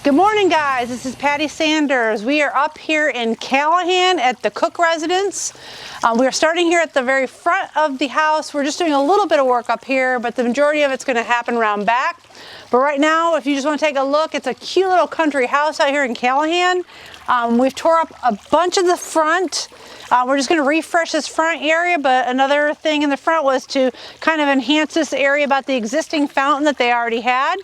Good morning, guys. This is Patti Sanders. We are up here in Callahan at the Cook residence. We are starting here at the very front of the house. We're just doing a little bit of work up here, but the majority of it's going to happen around back. But right now, if you just want to take a look, it's a cute little country house out here in Callahan. We've tore up a bunch of the front. We're just going to refresh this front area, but another thing in the front was to kind of enhance this area about the existing fountain that they already had.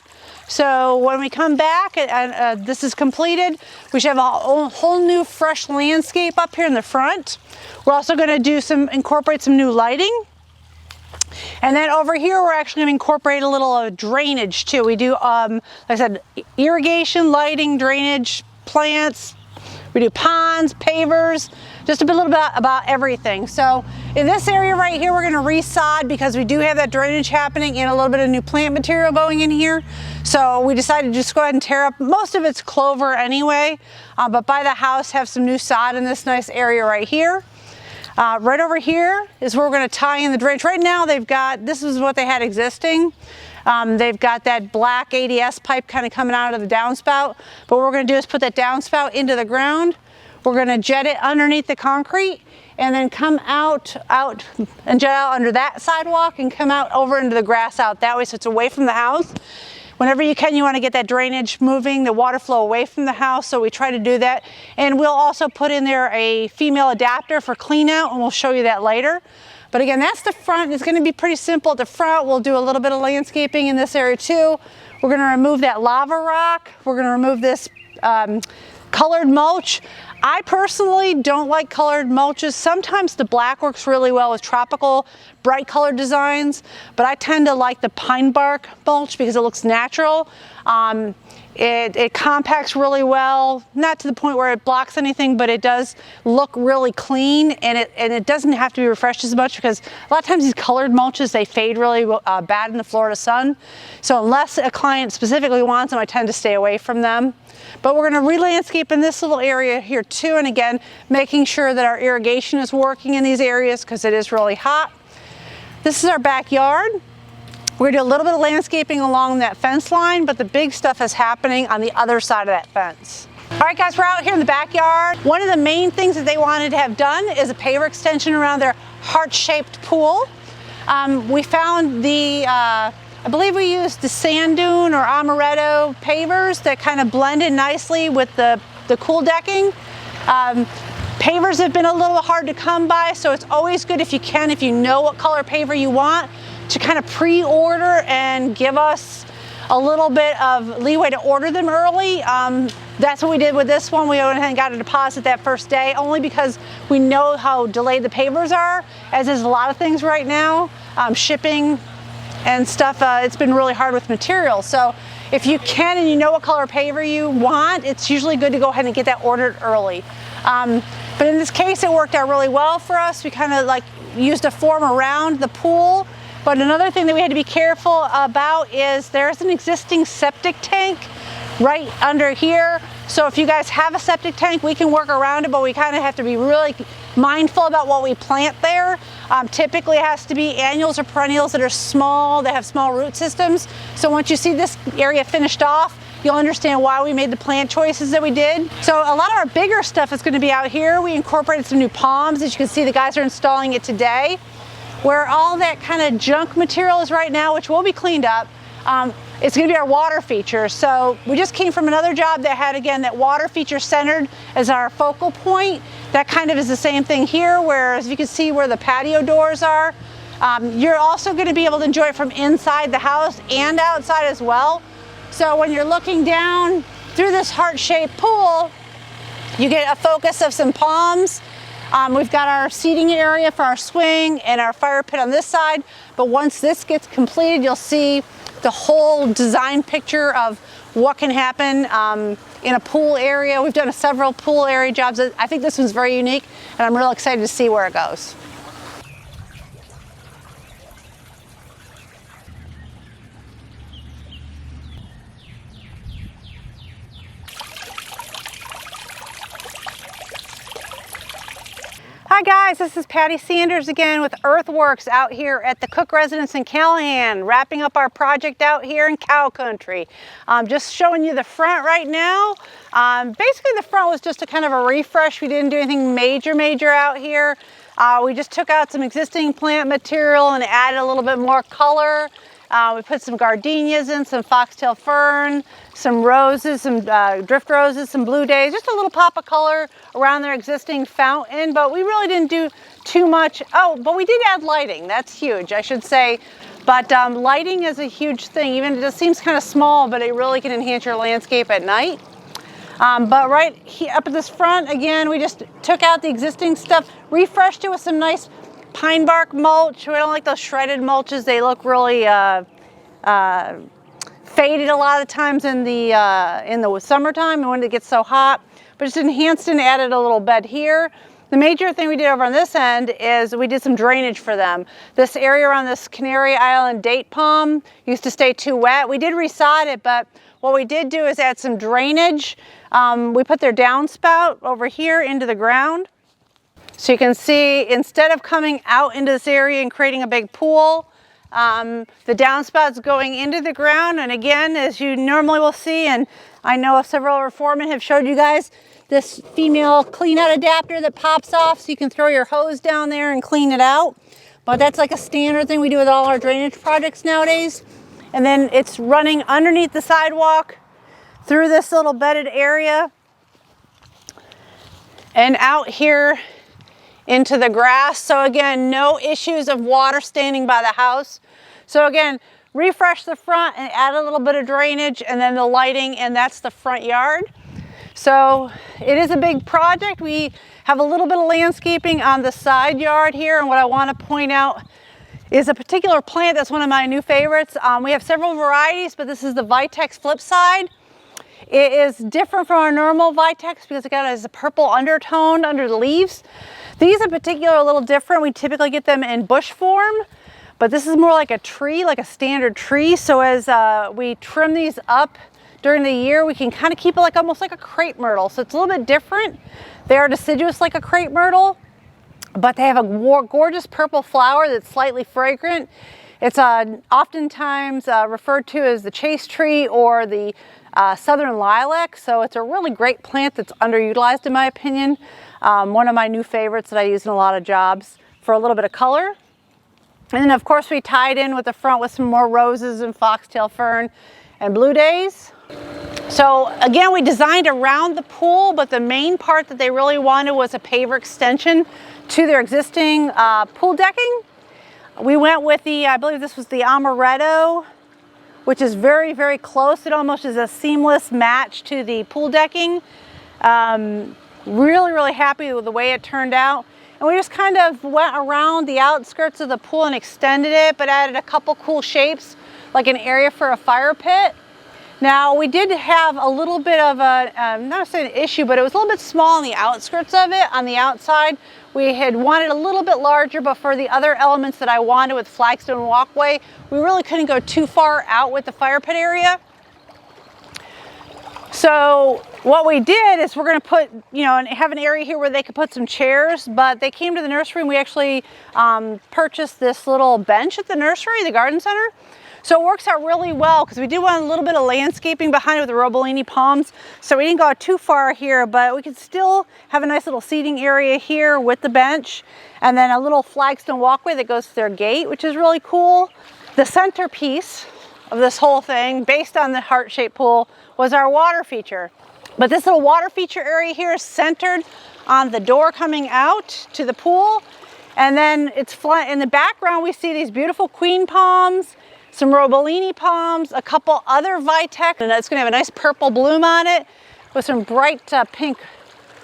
So when we come back and this is completed, we should have a whole new fresh landscape up here in the front. We're also going to incorporate some new lighting. And then over here, we're actually going to incorporate a little drainage too. We do, like I said, irrigation, lighting, drainage, plants. We do ponds, pavers, just a little bit about everything. So in this area right here, we're going to resod because we do have that drainage happening and a little bit of new plant material going in here. So we decided to just go ahead and tear up. Most of it's clover anyway, but by the house have some new sod in this nice area right here. Right over here is where we're going to tie in the drainage. Right now this is what they had existing. They've got that black ADS pipe kind of coming out of the downspout. But what we're going to do is put that downspout into the ground. We're going to jet it underneath the concrete and then come out and jet out under that sidewalk and come out over into the grass out that way so it's away from the house. Whenever you can, you want to get that drainage moving, the water flow away from the house, so we try to do that. And we'll also put in there a female adapter for clean out, and we'll show you that later. But again, that's the front. It's going to be pretty simple at the front. We'll do a little bit of landscaping in this area too. We're going to remove that lava rock. We're going to remove this colored mulch. I personally don't like colored mulches. Sometimes the black works really well with tropical, bright colored designs, but I tend to like the pine bark mulch because it looks natural. It compacts really well, not to the point where it blocks anything, but it does look really clean, and it doesn't have to be refreshed as much because a lot of times these colored mulches, they fade really bad in the Florida sun. So unless a client specifically wants them, I tend to stay away from them. But we're going to re-landscape in this little area here too, and again, making sure that our irrigation is working in these areas because it is really hot. This is our backyard. We're going to do a little bit of landscaping along that fence line, but the big stuff is happening on the other side of that fence. All right, guys, we're out here in the backyard. One of the main things that they wanted to have done is a paver extension around their heart-shaped pool. We found I believe we used the sand dune or amaretto pavers that kind of blended nicely with the cool decking. Pavers have been a little hard to come by, so it's always good if you know what color paver you want, to kind of pre-order and give us a little bit of leeway to order them early. That's what we did with this one. We went ahead and got a deposit that first day, only because we know how delayed the pavers are, as is a lot of things right now, shipping and stuff. It's been really hard with materials. So if you can and you know what color paver you want, it's usually good to go ahead and get that ordered early. But in this case, it worked out really well for us. We kind of like used a form around the pool. But another thing that we had to be careful about is there's an existing septic tank right under here. So if you guys have a septic tank, we can work around it, but we kind of have to be really mindful about what we plant there. Typically it has to be annuals or perennials that are small, that have small root systems. So once you see this area finished off, you'll understand why we made the plant choices that we did. So a lot of our bigger stuff is going to be out here. We incorporated some new palms. As you can see, the guys are installing it today. Where all that kind of junk material is right now, which will be cleaned up, it's going to be our water feature. So we just came from another job that had, again, that water feature centered as our focal point. That kind of is the same thing here, whereas you can see where the patio doors are. You're also going to be able to enjoy it from inside the house and outside as well. So when you're looking down through this heart-shaped pool, you get a focus of some palms. We've got our seating area for our swing and our fire pit on this side, but once this gets completed, you'll see the whole design picture of what can happen in a pool area. We've done several pool area jobs. I think this one's very unique, and I'm real excited to see where it goes. All Hi guys, this is Patti Sanders again with Earthworks out here at the Cook residence in Callahan, wrapping up our project out here in cow country. Just showing you the front right now. Basically the front was just a kind of a refresh. We didn't do anything major out here. We just took out some existing plant material and added a little bit more color. We put some gardenias in, some foxtail fern, some roses, some drift roses, some blue days, just a little pop of color around their existing fountain, but we really didn't do too much. Oh, but we did add lighting. That's huge, I should say. But lighting is a huge thing. Even it just seems kind of small, but it really can enhance your landscape at night. But right here, up at this front, again, we just took out the existing stuff, refreshed it with some nice pine bark mulch. We don't like those shredded mulches. They look really faded a lot of the times in the summertime and when it gets so hot. But just enhanced and added a little bed here. The major thing we did over on this end is we did some drainage for them. This area around this Canary Island date palm used to stay too wet. We did resod it, but what we did do is add some drainage. We put their downspout over here into the ground. So you can see, instead of coming out into this area and creating a big pool, the downspouts going into the ground. And again, as you normally will see, and I know several of our foremen have showed you guys, this female clean out adapter that pops off so you can throw your hose down there and clean it out. But that's like a standard thing we do with all our drainage projects nowadays. And then it's running underneath the sidewalk through this little bedded area and out here into the grass. So again, no issues of water standing by the house. So again, refresh the front and add a little bit of drainage and then the lighting, and that's the front yard. So it is a big project. We have a little bit of landscaping on the side yard here, and what I want to point out is a particular plant that's one of my new favorites. We have several varieties, but this is the Vitex Flipside. It is different from our normal Vitex because it got a purple undertone under the leaves. These in particular are a little different. We typically get them in bush form, but this is more like a tree, like a standard tree. So as we trim these up during the year, we can kind of keep it like almost like a crepe myrtle. So it's a little bit different. They are deciduous like a crepe myrtle, but they have a gorgeous purple flower that's slightly fragrant. It's oftentimes referred to as the chase tree or the southern lilac. So it's a really great plant that's underutilized in my opinion. One of my new favorites that I use in a lot of jobs for a little bit of color. And then of course we tied in with the front with some more roses and foxtail fern and blue days. So again, we designed around the pool, but the main part that they really wanted was a paver extension to their existing pool decking. We went with the, I believe this was the Amaretto, which is very close. It almost is a seamless match to the pool decking. Really happy with the way it turned out. And we just kind of went around the outskirts of the pool and extended it, but added a couple cool shapes, like an area for a fire pit. Now we did have a little bit of a, not saying an issue, but it was a little bit small on the outskirts of it. On the outside, we had wanted a little bit larger, but for the other elements that I wanted with flagstone walkway, we really couldn't go too far out with the fire pit area. So what we did is we're going to put, you know, and have an area here where they could put some chairs, but they came to the nursery and we actually purchased this little bench at the nursery, the garden center. So it works out really well because we do want a little bit of landscaping behind it with the Robolini palms. So we didn't go too far here, but we could still have a nice little seating area here with the bench and then a little flagstone walkway that goes to their gate, which is really cool. The centerpiece of this whole thing, based on the heart-shaped pool, was our water feature. But this little water feature area here is centered on the door coming out to the pool. And then it's flat in the background, we see these beautiful queen palms, some Robolini palms, a couple other Vitex, and it's gonna have a nice purple bloom on it with some bright pink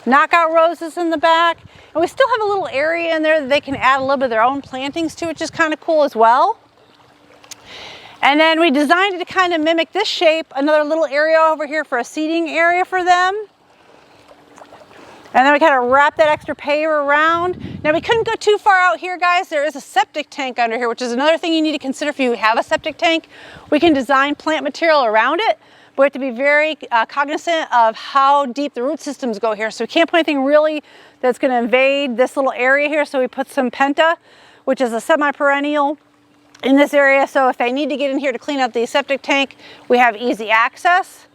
knockout roses in the back. And we still have a little area in there that they can add a little bit of their own plantings to, which is kind of cool as well. And then we designed it to kind of mimic this shape, another little area over here for a seating area for them. And then we kind of wrap that extra paver around. Now we couldn't go too far out here, guys. There is a septic tank under here, which is another thing you need to consider if you have a septic tank. We can design plant material around it, we have to be very cognizant of how deep the root systems go here. So we can't put anything really that's going to invade this little area here. So we put some Ponte, which is a semi-perennial, in this area. So if they need to get in here to clean up the septic tank, we have easy access.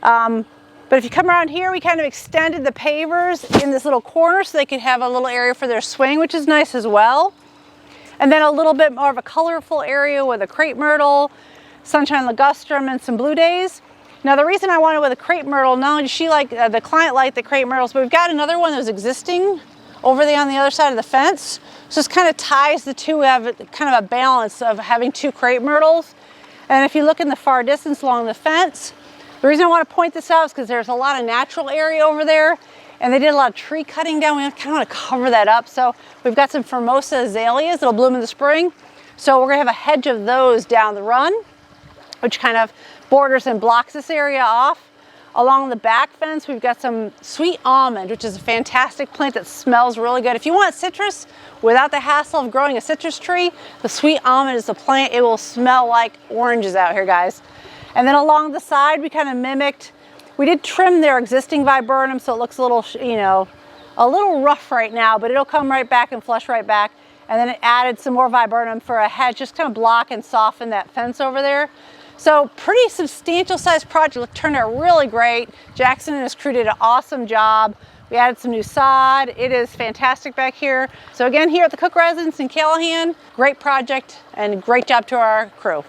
But if you come around here, we kind of extended the pavers in this little corner so they could have a little area for their swing, which is nice as well. And then a little bit more of a colorful area with a crepe myrtle, sunshine ligustrum, and some blue days. Now the reason I wanted with a crepe myrtle, not only does she like, the client liked the crepe myrtles, but we've got another one that was existing over there on the other side of the fence. So this kind of ties the two, have kind of a balance of having two crepe myrtles. And if you look in the far distance along the fence, the reason I want to point this out is because there's a lot of natural area over there, and they did a lot of tree cutting down. We kind of want to cover that up. So we've got some Formosa azaleas that'll bloom in the spring. So we're going to have a hedge of those down the run, which kind of borders and blocks this area off. Along the back fence, we've got some sweet almond, which is a fantastic plant that smells really good. If you want citrus without the hassle of growing a citrus tree, the sweet almond is the plant. It will smell like oranges out here, guys. And then along the side, we kind of mimicked, we did trim their existing viburnum, so it looks a little, you know, a little rough right now, but it'll come right back and flush right back. And then it added some more viburnum for a hedge, just kind of block and soften that fence over there. So pretty substantial sized project, turned out really great. Jackson and his crew did an awesome job. We added some new sod. It is fantastic back here. So again, here at the Cook Residence in Callahan, great project and great job to our crew.